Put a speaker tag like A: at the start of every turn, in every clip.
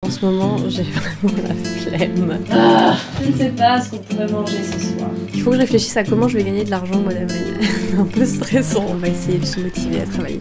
A: En ce moment, j'ai vraiment la flemme.
B: Je ne sais pas ce qu'on pourrait manger ce soir.
A: Il faut que je réfléchisse à comment je vais gagner de l'argent, moi, d'avril. C'est un peu stressant. On va essayer de se motiver à travailler.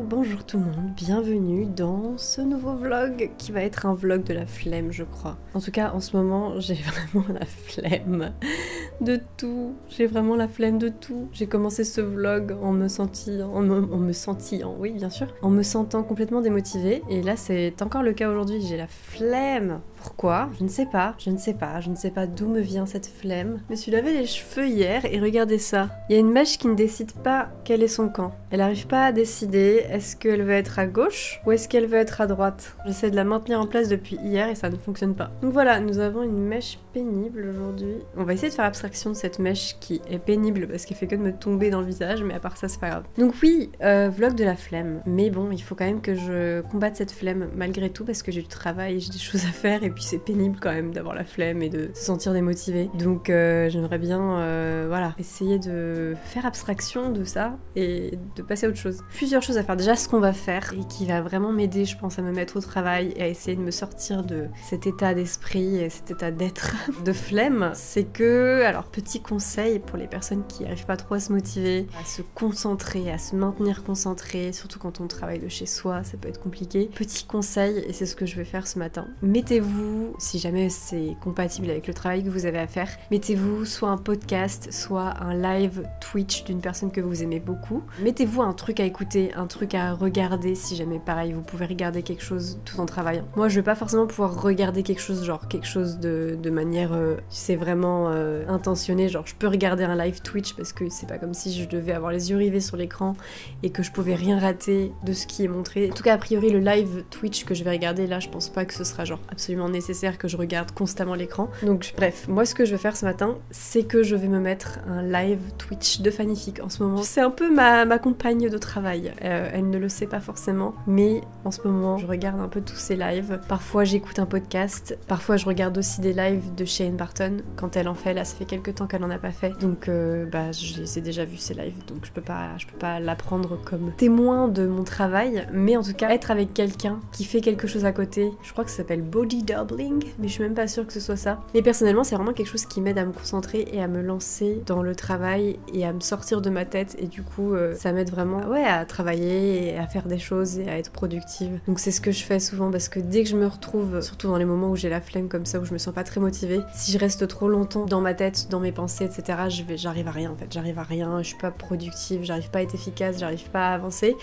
A: Bonjour tout le monde, bienvenue dans ce nouveau vlog qui va être un vlog de la flemme je crois. En tout cas en ce moment j'ai vraiment la flemme de tout, j'ai vraiment la flemme de tout. J'ai commencé ce vlog en me sentant complètement démotivée et là c'est encore le cas aujourd'hui, j'ai la flemme. Pourquoi? Je ne sais pas d'où me vient cette flemme. Je me suis lavé les cheveux hier et regardez ça. Il y a une mèche qui ne décide pas quel est son camp. Elle n'arrive pas à décider, est-ce qu'elle veut être à gauche ou est-ce qu'elle veut être à droite? J'essaie de la maintenir en place depuis hier et ça ne fonctionne pas. Donc voilà, nous avons une mèche pénible aujourd'hui. On va essayer de faire abstraction de cette mèche qui est pénible parce qu'elle fait que de me tomber dans le visage, mais à part ça c'est pas grave. Donc oui, vlog de la flemme. Mais bon, il faut quand même que je combatte cette flemme malgré tout parce que j'ai du travail, j'ai des choses à faire et puis c'est pénible quand même d'avoir la flemme et de se sentir démotivé. Donc j'aimerais bien voilà, essayer de faire abstraction de ça et de passer à autre chose. Plusieurs choses à faire. Déjà ce qu'on va faire et qui va vraiment m'aider je pense à me mettre au travail et à essayer de me sortir de cet état d'esprit et cet état d'être de flemme, c'est que, alors petit conseil pour les personnes qui n'arrivent pas trop à se motiver, à se concentrer, à se maintenir concentré, surtout quand on travaille de chez soi, ça peut être compliqué. Petit conseil, et c'est ce que je vais faire ce matin, mettez-vous, si jamais c'est compatible avec le travail que vous avez à faire, mettez-vous soit un podcast, soit un live Twitch d'une personne que vous aimez beaucoup. Mettez-vous un truc à écouter, un truc à regarder si jamais pareil vous pouvez regarder quelque chose tout en travaillant. Moi je vais pas forcément pouvoir regarder quelque chose, genre quelque chose de manière c'est vraiment intentionné, genre je peux regarder un live Twitch parce que c'est pas comme si je devais avoir les yeux rivés sur l'écran et que je pouvais rien rater de ce qui est montré. En tout cas a priori le live Twitch que je vais regarder là, je pense pas que ce sera genre absolument nécessaire que je regarde constamment l'écran. Donc bref, moi ce que je vais faire ce matin, c'est que je vais me mettre un live Twitch de Fanifique en ce moment. C'est un peu ma compagne de travail, elle ne le sait pas forcément, mais en ce moment je regarde un peu tous ses lives. Parfois j'écoute un podcast, parfois je regarde aussi des lives de Shane Barton quand elle en fait. Là ça fait quelques temps qu'elle en a pas fait, donc bah je les ai déjà vus ces lives, donc je peux pas la prendre comme témoin de mon travail, mais en tout cas être avec quelqu'un qui fait quelque chose à côté, je crois que ça s'appelle body doubling, mais je suis même pas sûre que ce soit ça. Mais personnellement c'est vraiment quelque chose qui m'aide à me concentrer et à me lancer dans le travail et à me sortir de ma tête, et du coup ça m'aide vraiment à travailler et à faire des choses et à être productive. Donc c'est ce que je fais souvent parce que dès que je me retrouve, surtout dans les moments où j'ai la flemme comme ça, où je me sens pas très motivée, si je reste trop longtemps dans ma tête, dans mes pensées, etc., j'arrive à rien en fait, je suis pas productive, j'arrive pas à être efficace, j'arrive pas à avancer.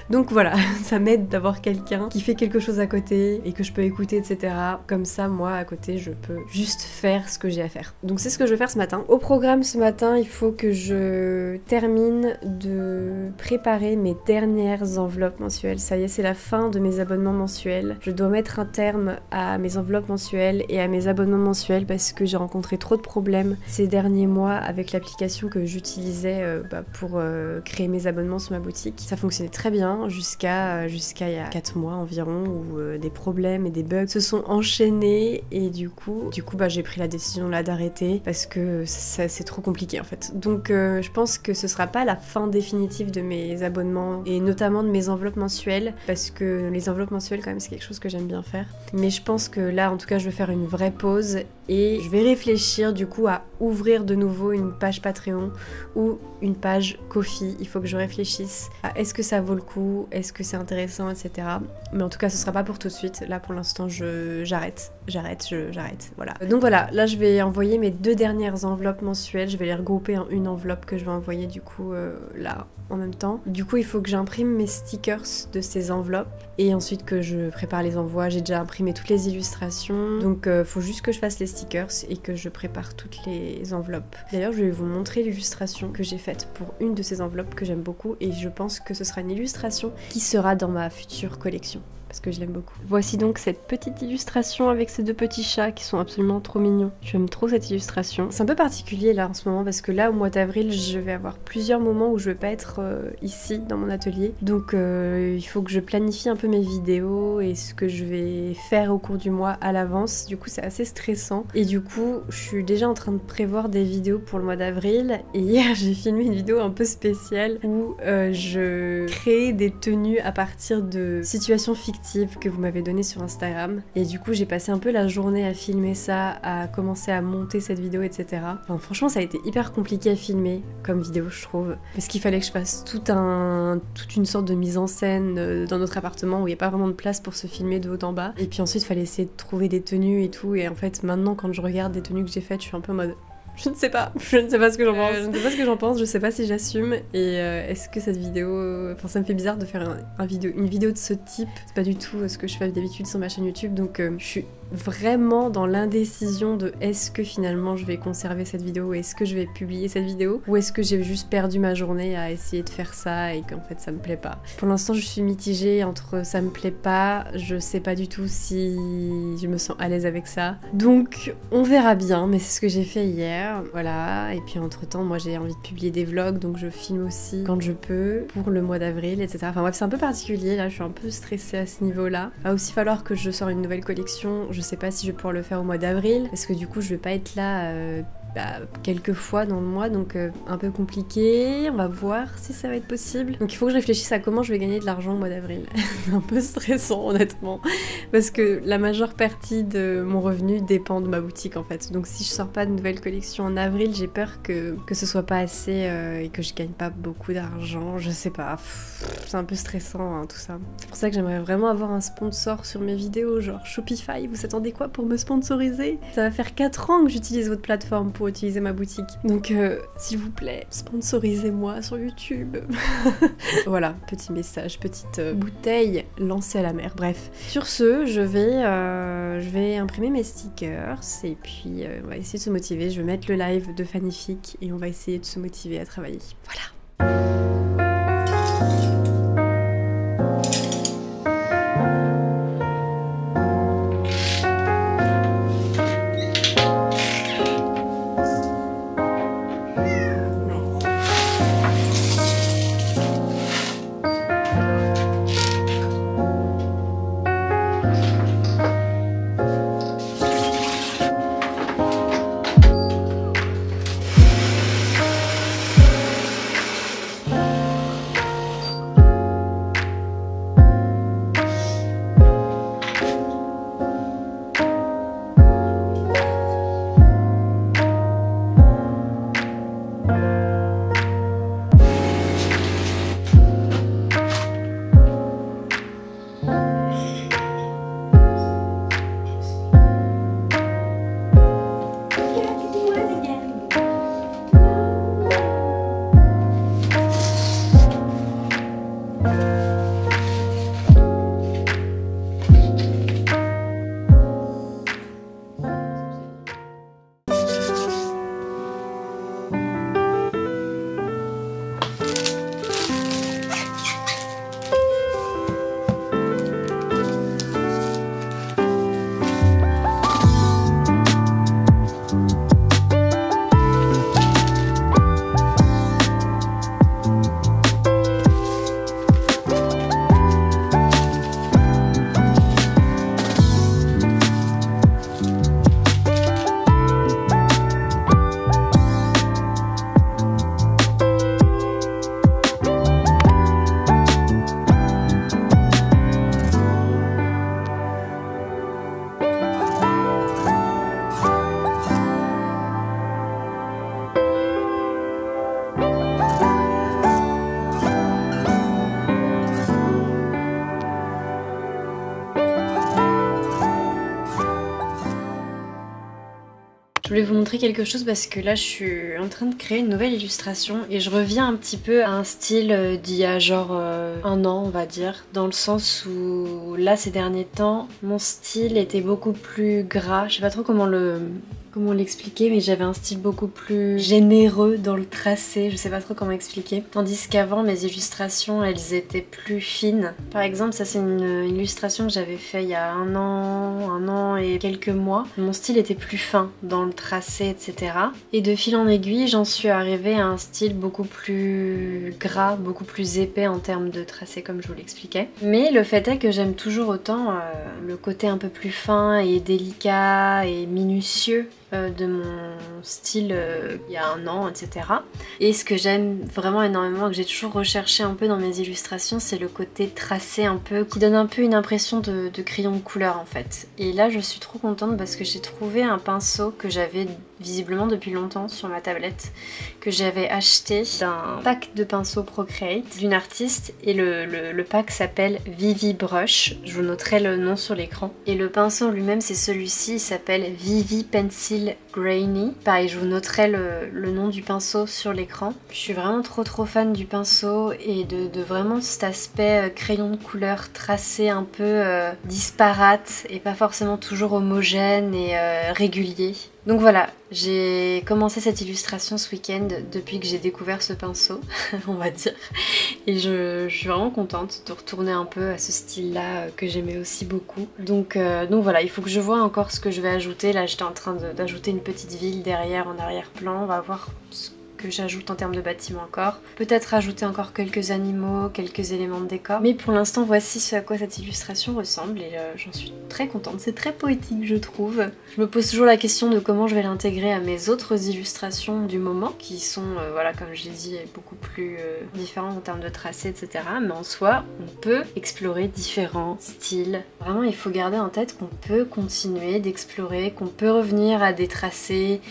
A: Donc voilà, ça m'aide d'avoir quelqu'un qui fait quelque chose à côté et que je peux écouter, etc. Comme ça, moi à côté, je peux juste faire ce que j'ai à faire. Donc c'est ce que je vais faire ce matin. Au programme ce matin, il faut que je termine de préparer mes dernières enveloppes mensuelles. Ça y est, c'est la fin de mes abonnements mensuels. Je dois mettre un terme à mes enveloppes mensuelles et à mes abonnements mensuels parce que j'ai rencontré trop de problèmes ces derniers mois avec l'application que j'utilisais pour créer mes abonnements sur ma boutique. Ça fonctionnait très bien jusqu'à il y a 4 mois environ où des problèmes et des bugs se sont enchaînés et du coup j'ai pris la décision là d'arrêter parce que c'est trop compliqué en fait. Donc je pense que ce sera pas la fin définitive de mes abonnements et notamment de mes enveloppes mensuelles parce que les enveloppes mensuelles quand même c'est quelque chose que j'aime bien faire. Mais je pense que là en tout cas je vais faire une vraie pause et je vais réfléchir du coup à ouvrir de nouveau une page Patreon ou une page Ko-fi. Il faut que je réfléchisse à est-ce que ça vaut le coup, est-ce que c'est intéressant, etc. Mais en tout cas ce sera pas pour tout de suite. Là pour l'instant j'arrête. Voilà. Donc voilà, là je vais envoyer mes 2 dernières enveloppes mensuelles. Je vais les regrouper en une enveloppe que je vais envoyer du coup là en même temps. Du coup il faut que j'imprime mes stickers de ces enveloppes et ensuite que je prépare les envois. J'ai déjà imprimé toutes les illustrations donc faut juste que je fasse les stickers et que je prépare toutes les enveloppes. D'ailleurs je vais vous montrer l'illustration que j'ai faite pour une de ces enveloppes que j'aime beaucoup et je pense que ce sera une illustration qui sera dans ma future collection. Parce que je l'aime beaucoup. Voici donc cette petite illustration avec ces 2 petits chats qui sont absolument trop mignons. J'aime trop cette illustration. C'est un peu particulier là en ce moment parce que là au mois d'avril je vais avoir plusieurs moments où je vais pas être ici dans mon atelier. Donc il faut que je planifie un peu mes vidéos et ce que je vais faire au cours du mois à l'avance. Du coup c'est assez stressant. Et du coup je suis déjà en train de prévoir des vidéos pour le mois d'avril. Et hier j'ai filmé une vidéo un peu spéciale où je créais des tenues à partir de situations fictives que vous m'avez donné sur Instagram et du coup j'ai passé un peu la journée à filmer ça, à commencer à monter cette vidéo, etc. Enfin, franchement ça a été hyper compliqué à filmer comme vidéo je trouve parce qu'il fallait que je fasse toute une sorte de mise en scène dans notre appartement où il n'y a pas vraiment de place pour se filmer de haut en bas et puis ensuite il fallait essayer de trouver des tenues et tout et en fait maintenant quand je regarde des tenues que j'ai faites je suis un peu en mode je ne sais pas ce que j'en pense. Je sais pas si j'assume et est-ce que cette vidéo... Enfin ça me fait bizarre de faire une vidéo de ce type. C'est pas du tout ce que je fais d'habitude sur ma chaîne YouTube donc je suis vraiment dans l'indécision de est-ce que finalement je vais conserver cette vidéo, est-ce que je vais publier cette vidéo ou est-ce que j'ai juste perdu ma journée à essayer de faire ça et qu'en fait ça me plaît pas. Pour l'instant je suis mitigée entre ça me plaît pas, je sais pas du tout si je me sens à l'aise avec ça. Donc on verra bien mais c'est ce que j'ai fait hier. Voilà, et puis entre temps moi j'ai envie de publier des vlogs donc je filme aussi quand je peux pour le mois d'avril etc. Enfin bref c'est un peu particulier là, je suis un peu stressée à ce niveau là. Il va aussi falloir que je sorte une nouvelle collection, je sais pas si je vais pouvoir le faire au mois d'avril parce que du coup je vais pas être là quelques fois dans le mois donc un peu compliqué, on va voir si ça va être possible. Donc il faut que je réfléchisse à comment je vais gagner de l'argent au mois d'avril. C'est un peu stressant honnêtement parce que la majeure partie de mon revenu dépend de ma boutique en fait. Donc si je sors pas de nouvelle collection en avril, j'ai peur que ce soit pas assez et que je gagne pas beaucoup d'argent, je sais pas. C'est un peu stressant hein, tout ça. C'est pour ça que j'aimerais vraiment avoir un sponsor sur mes vidéos, genre Shopify, vous attendez quoi pour me sponsoriser? Ça va faire 4 ans que j'utilise votre plateforme pour utiliser ma boutique. Donc s'il vous plaît, sponsorisez-moi sur YouTube. Voilà, petit message, petite bouteille lancée à la mer. Bref. Sur ce, je vais imprimer mes stickers et puis on va essayer de se motiver. Je vais mettre le live de Fanifique et on va essayer de se motiver à travailler. Voilà. Je voulais vous montrer quelque chose parce que là je suis en train de créer une nouvelle illustration et je reviens un petit peu à un style d'il y a genre un an on va dire, dans le sens où là ces derniers temps mon style était beaucoup plus gras, je sais pas trop comment l'expliquer, mais j'avais un style beaucoup plus généreux dans le tracé, je sais pas trop comment expliquer. Tandis qu'avant mes illustrations elles étaient plus fines. Par exemple ça c'est une illustration que j'avais fait il y a un an et quelques mois. Mon style était plus fin dans le tracé etc. Et de fil en aiguille j'en suis arrivée à un style beaucoup plus gras, beaucoup plus épais en termes de tracé comme je vous l'expliquais. Mais le fait est que j'aime toujours autant le côté un peu plus fin et délicat et minutieux de mon style il y a un an, etc. Et ce que j'aime vraiment énormément, que j'ai toujours recherché un peu dans mes illustrations, c'est le côté tracé un peu, qui donne un peu une impression de crayon de couleur en fait. Et là je suis trop contente parce que j'ai trouvé un pinceau que j'avais visiblement depuis longtemps sur ma tablette, que j'avais acheté d'un pack de pinceaux Procreate d'une artiste, et le pack s'appelle Vivi Brush, je vous noterai le nom sur l'écran. Et le pinceau lui-même c'est celui-ci, il s'appelle Vivi Pencil Grainy. Pareil, je vous noterai le nom du pinceau sur l'écran. Je suis vraiment trop fan du pinceau et de vraiment cet aspect crayon de couleur tracé un peu disparate et pas forcément toujours homogène et régulier. Donc voilà, j'ai commencé cette illustration ce week-end depuis que j'ai découvert ce pinceau, on va dire. Et je suis vraiment contente de retourner un peu à ce style-là que j'aimais aussi beaucoup. Donc voilà, il faut que je vois encore ce que je vais ajouter. Là, j'étais en train d'ajouter une petite ville derrière en arrière-plan. On va voir ce que j'ajoute en termes de bâtiment encore. Peut-être ajouter encore quelques animaux, quelques éléments de décor. Mais pour l'instant, voici ce à quoi cette illustration ressemble et j'en suis très contente. C'est très poétique, je trouve. Je me pose toujours la question de comment je vais l'intégrer à mes autres illustrations du moment, qui sont, voilà, comme je l'ai dit, beaucoup plus différentes en termes de tracé, etc. Mais en soi, on peut explorer différents styles. Vraiment, il faut garder en tête qu'on peut continuer d'explorer, qu'on peut revenir à des tracés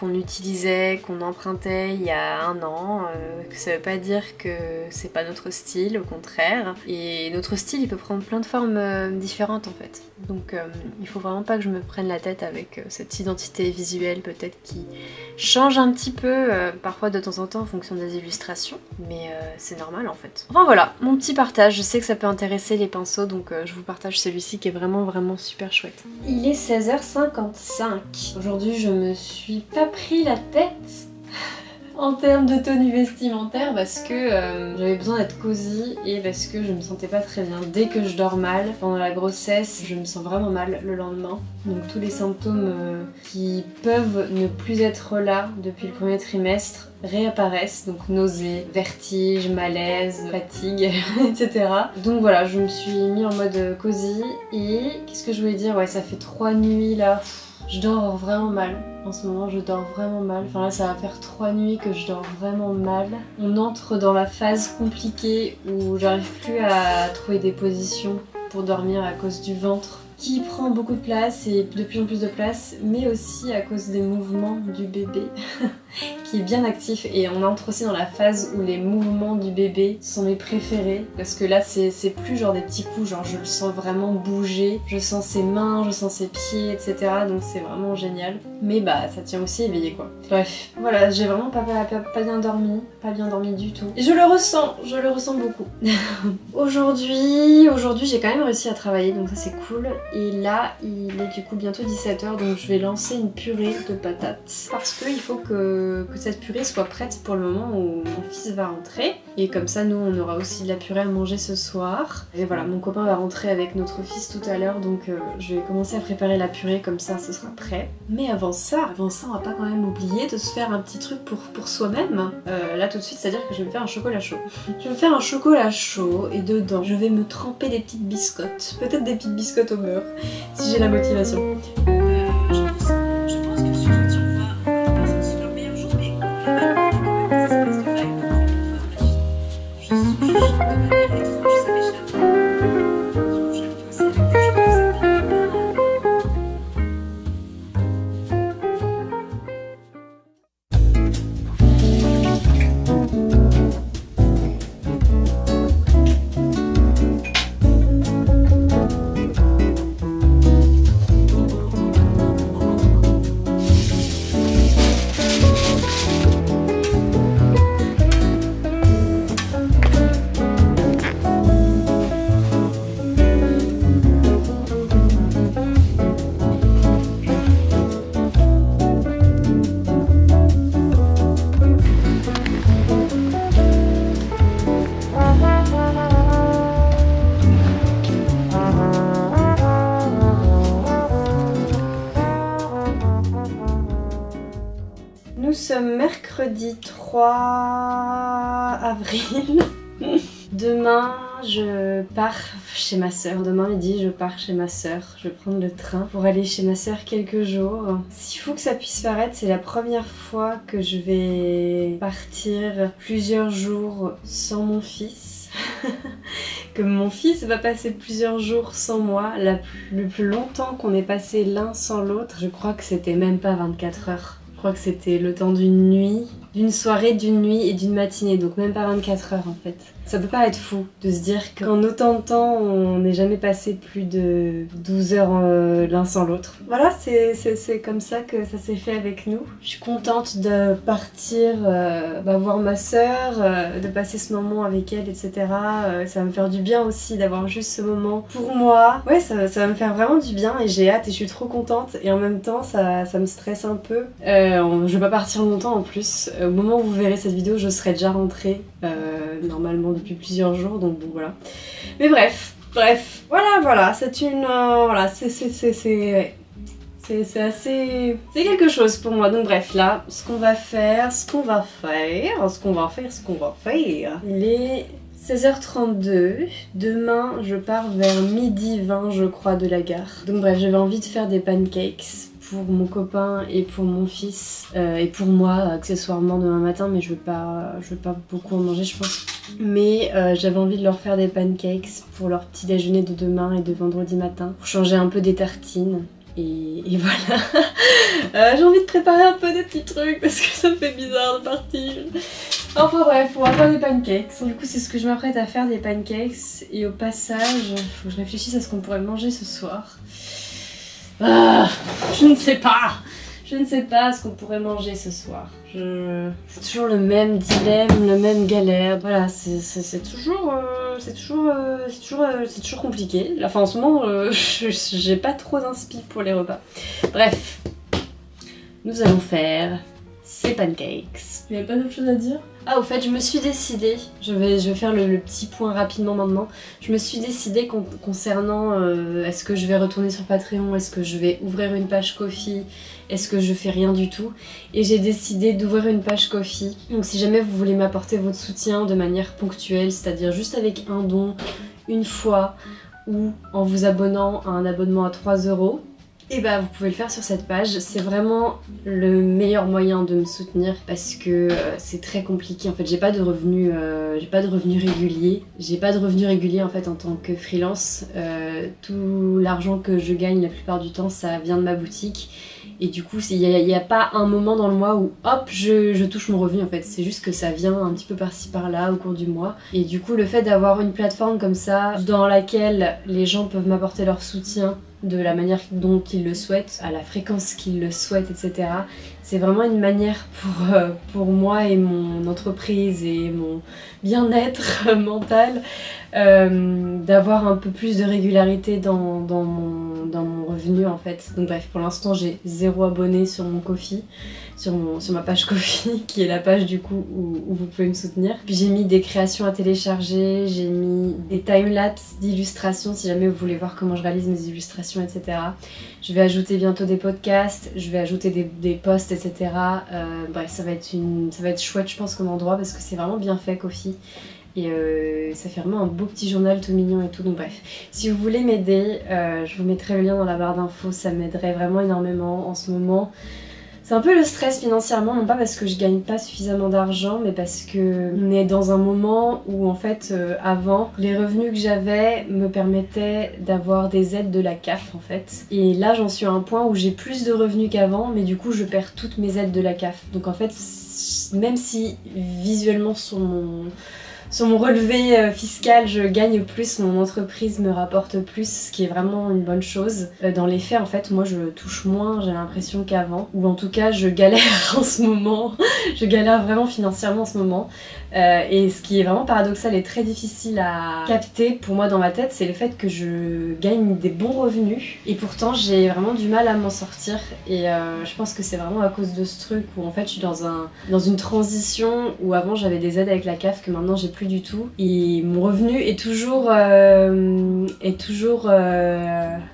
A: qu'on utilisait, qu'on empruntait il y a un an, que ça veut pas dire que c'est pas notre style, au contraire. Et notre style il peut prendre plein de formes différentes en fait. Donc il faut vraiment pas que je me prenne la tête avec cette identité visuelle peut-être qui change un petit peu parfois de temps en temps en fonction des illustrations, mais c'est normal en fait. Enfin voilà, mon petit partage, je sais que ça peut intéresser les pinceaux donc je vous partage celui-ci qui est vraiment super chouette. Il est 16h55. Aujourd'hui je me suis pas pris la tête en termes de tenue vestimentaire parce que j'avais besoin d'être cosy et parce que je me sentais pas très bien. Dès que je dors mal pendant la grossesse, je me sens vraiment mal le lendemain. Donc tous les symptômes qui peuvent ne plus être là depuis le premier trimestre réapparaissent, donc nausées, vertiges, malaise, fatigue, etc. Donc voilà, je me suis mis en mode cosy et qu'est-ce que je voulais dire, ouais ça fait 3 nuits là. Je dors vraiment mal. En ce moment, je dors vraiment mal. Enfin là, ça va faire 3 nuits que je dors vraiment mal. On entre dans la phase compliquée où j'arrive plus à trouver des positions pour dormir à cause du ventre qui prend beaucoup de place et de plus en plus de place, mais aussi à cause des mouvements du bébé qui est bien actif. Et on entre aussi dans la phase où les mouvements du bébé sont mes préférés parce que là c'est plus genre des petits coups, genre je le sens vraiment bouger, je sens ses mains, je sens ses pieds, etc. Donc c'est vraiment génial. Mais bah ça tient aussi éveillé quoi. Bref, voilà, j'ai vraiment pas bien dormi du tout. Et je le ressens beaucoup. Aujourd'hui j'ai quand même réussi à travailler donc ça c'est cool. Et là il est du coup bientôt 17h donc je vais lancer une purée de patates parce qu'il faut que cette purée soit prête pour le moment où mon fils va rentrer. Et comme ça nous on aura aussi de la purée à manger ce soir. Et voilà, mon copain va rentrer avec notre fils tout à l'heure donc je vais commencer à préparer la purée comme ça ce sera prêt. Mais avant ça on va pas quand même oublier de se faire un petit truc pour soi-même. Là tout de suite c'est à dire que je vais me faire un chocolat chaud. Je vais me faire un chocolat chaud et dedans je vais me tremper des petites biscottes. Peut-être des petites biscottes au beurre si j'ai la motivation. mercredi 3 avril. Demain, je pars chez ma sœur. Demain midi, je pars chez ma sœur. Je vais prendre le train pour aller chez ma sœur quelques jours. S'il faut que ça puisse paraître, c'est la première fois que je vais partir plusieurs jours sans mon fils. Que mon fils va passer plusieurs jours sans moi. Le plus longtemps qu'on ait passé l'un sans l'autre, je crois que c'était même pas 24 heures. Je crois que c'était le temps d'une nuit, d'une soirée, d'une nuit et d'une matinée, donc même pas 24 heures en fait. Ça peut pas être fou de se dire qu'en autant de temps, on n'est jamais passé plus de 12 heures l'un sans l'autre. Voilà, c'est comme ça que ça s'est fait avec nous. Je suis contente de partir voir ma sœur, de passer ce moment avec elle, etc. Ça va me faire du bien aussi d'avoir juste ce moment pour moi. Ouais, ça va me faire vraiment du bien et j'ai hâte et je suis trop contente. Et en même temps, ça me stresse un peu. Je vais pas partir longtemps en plus. Au moment où vous verrez cette vidéo, je serai déjà rentrée normalement depuis plusieurs jours, donc bon voilà. Mais bref, voilà, c'est une... voilà, c'est assez... C'est quelque chose pour moi, donc bref, là, ce qu'on va faire... Il est 16h32, demain je pars vers 12h20 je crois de la gare. Donc bref, j'avais envie de faire des pancakes pour mon copain et pour mon fils et pour moi accessoirement demain matin, mais je veux pas beaucoup en manger je pense. Mais j'avais envie de leur faire des pancakes pour leur petit déjeuner de demain et de vendredi matin pour changer un peu des tartines. Et voilà. J'ai envie de préparer un peu des petits trucs parce que ça me fait bizarre de partir. Enfin bref, on va faire des pancakes. Du coup c'est ce que je m'apprête à faire, des pancakes. Et au passage, faut que je réfléchisse à ce qu'on pourrait manger ce soir. Je ne sais pas ce qu'on pourrait manger ce soir. C'est toujours le même dilemme, la même galère. Voilà, c'est toujours compliqué. Enfin en ce moment, j'ai pas trop d'inspi pour les repas. Bref, nous allons faire ces pancakes. Il n'y a pas d'autre chose à dire? Ah, au fait, je me suis décidée, je vais faire le petit point rapidement maintenant. Je me suis décidée concernant est-ce que je vais retourner sur Patreon, est-ce que je vais ouvrir une page Ko-fi, est-ce que je fais rien du tout. Et j'ai décidé d'ouvrir une page Ko-fi. Donc si jamais vous voulez m'apporter votre soutien de manière ponctuelle, c'est-à-dire juste avec un don une fois ou en vous abonnant à un abonnement à 3 €, et bah vous pouvez le faire sur cette page, c'est vraiment le meilleur moyen de me soutenir parce que c'est très compliqué. En fait j'ai pas de revenus réguliers. J'ai pas de revenus réguliers en fait en tant que freelance. Tout l'argent que je gagne la plupart du temps ça vient de ma boutique. Et du coup, il n'y a pas un moment dans le mois où hop, je touche mon revenu en fait. C'est juste que ça vient un petit peu par-ci par-là au cours du mois. Et du coup, le fait d'avoir une plateforme comme ça, dans laquelle les gens peuvent m'apporter leur soutien de la manière dont ils le souhaitent, à la fréquence qu'ils le souhaitent, etc. C'est vraiment une manière pour moi et mon entreprise et mon bien-être mental d'avoir un peu plus de régularité dans mon revenu en fait. Donc bref, pour l'instant j'ai 0 abonné sur mon Ko-fi, sur ma page Ko-fi qui est la page du coup où vous pouvez me soutenir. Puis j'ai mis des créations à télécharger, j'ai mis des timelapses d'illustrations si jamais vous voulez voir comment je réalise mes illustrations, etc. Je vais ajouter bientôt des podcasts, je vais ajouter des posts, etc. Bref, ça va être chouette je pense comme endroit parce que c'est vraiment bien fait Ko-fi. Et ça fait vraiment un beau petit journal tout mignon et tout, donc bref. Si vous voulez m'aider, je vous mettrai le lien dans la barre d'infos, ça m'aiderait vraiment énormément en ce moment. C'est un peu le stress financièrement, non pas parce que je gagne pas suffisamment d'argent, mais parce que on est dans un moment où en fait avant, les revenus que j'avais me permettaient d'avoir des aides de la CAF en fait. Et là j'en suis à un point où j'ai plus de revenus qu'avant, mais du coup je perds toutes mes aides de la CAF. Donc en fait, même si visuellement sur mon relevé fiscal, je gagne plus, mon entreprise me rapporte plus, ce qui est vraiment une bonne chose. Dans les faits, en fait, moi je touche moins, j'ai l'impression qu'avant. Ou en tout cas, je galère en ce moment. Je galère vraiment financièrement en ce moment. Et ce qui est vraiment paradoxal et très difficile à capter pour moi dans ma tête, c'est le fait que je gagne des bons revenus. Et pourtant, j'ai vraiment du mal à m'en sortir. Et je pense que c'est vraiment à cause de ce truc où en fait, je suis dans une transition où avant j'avais des aides avec la CAF que maintenant j'ai plus plus du tout. Et mon revenu est toujours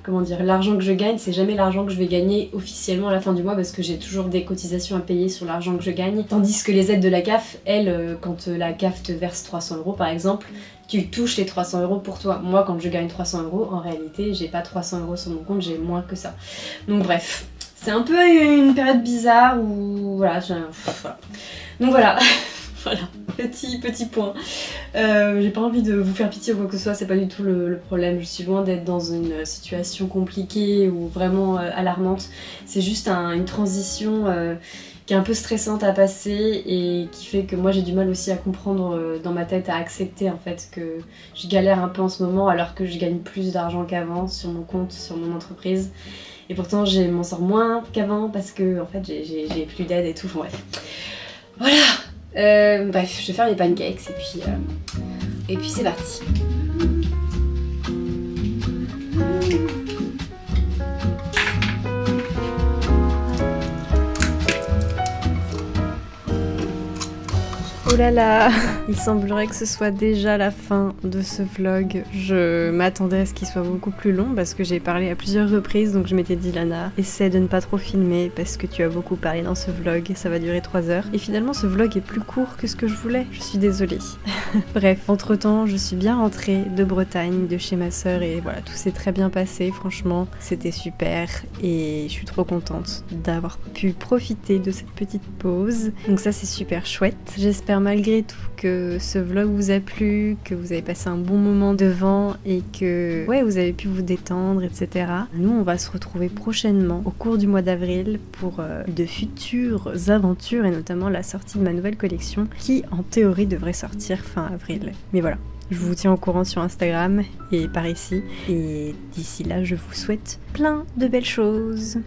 A: comment dire, l'argent que je gagne, c'est jamais l'argent que je vais gagner officiellement à la fin du mois parce que j'ai toujours des cotisations à payer sur l'argent que je gagne. Tandis que les aides de la CAF, elles, quand la CAF te verse 300 € par exemple, tu touches les 300 € pour toi. Moi, quand je gagne 300 €, en réalité, j'ai pas 300 € sur mon compte, j'ai moins que ça. Donc bref, c'est un peu une période bizarre où voilà, voilà. Donc voilà. Voilà, petit point. J'ai pas envie de vous faire pitié ou quoi que ce soit, c'est pas du tout le problème. Je suis loin d'être dans une situation compliquée ou vraiment alarmante. C'est juste une transition qui est un peu stressante à passer et qui fait que moi j'ai du mal aussi à comprendre dans ma tête, à accepter en fait que je galère un peu en ce moment alors que je gagne plus d'argent qu'avant sur mon compte, sur mon entreprise. Et pourtant je m'en sors moins qu'avant parce que en fait j'ai plus d'aide et tout, enfin, bref. Voilà. Bref, je vais faire les pancakes et puis c'est parti. Oh là là, il semblerait que ce soit déjà la fin de ce vlog. Je m'attendais à ce qu'il soit beaucoup plus long parce que j'ai parlé à plusieurs reprises, donc je m'étais dit Lana, essaie de ne pas trop filmer parce que tu as beaucoup parlé dans ce vlog, ça va durer 3 heures. Et finalement ce vlog est plus court que ce que je voulais, je suis désolée. Bref, entre temps je suis bien rentrée de Bretagne, de chez ma sœur et voilà, tout s'est très bien passé, franchement c'était super et je suis trop contente d'avoir pu profiter de cette petite pause. Donc ça c'est super chouette, j'espère malgré tout que ce vlog vous a plu, que vous avez passé un bon moment devant et que ouais, vous avez pu vous détendre, etc. Nous, on va se retrouver prochainement au cours du mois d'avril pour de futures aventures et notamment la sortie de ma nouvelle collection qui, en théorie, devrait sortir fin avril. Mais voilà, je vous tiens au courant sur Instagram et par ici. Et d'ici là, je vous souhaite plein de belles choses.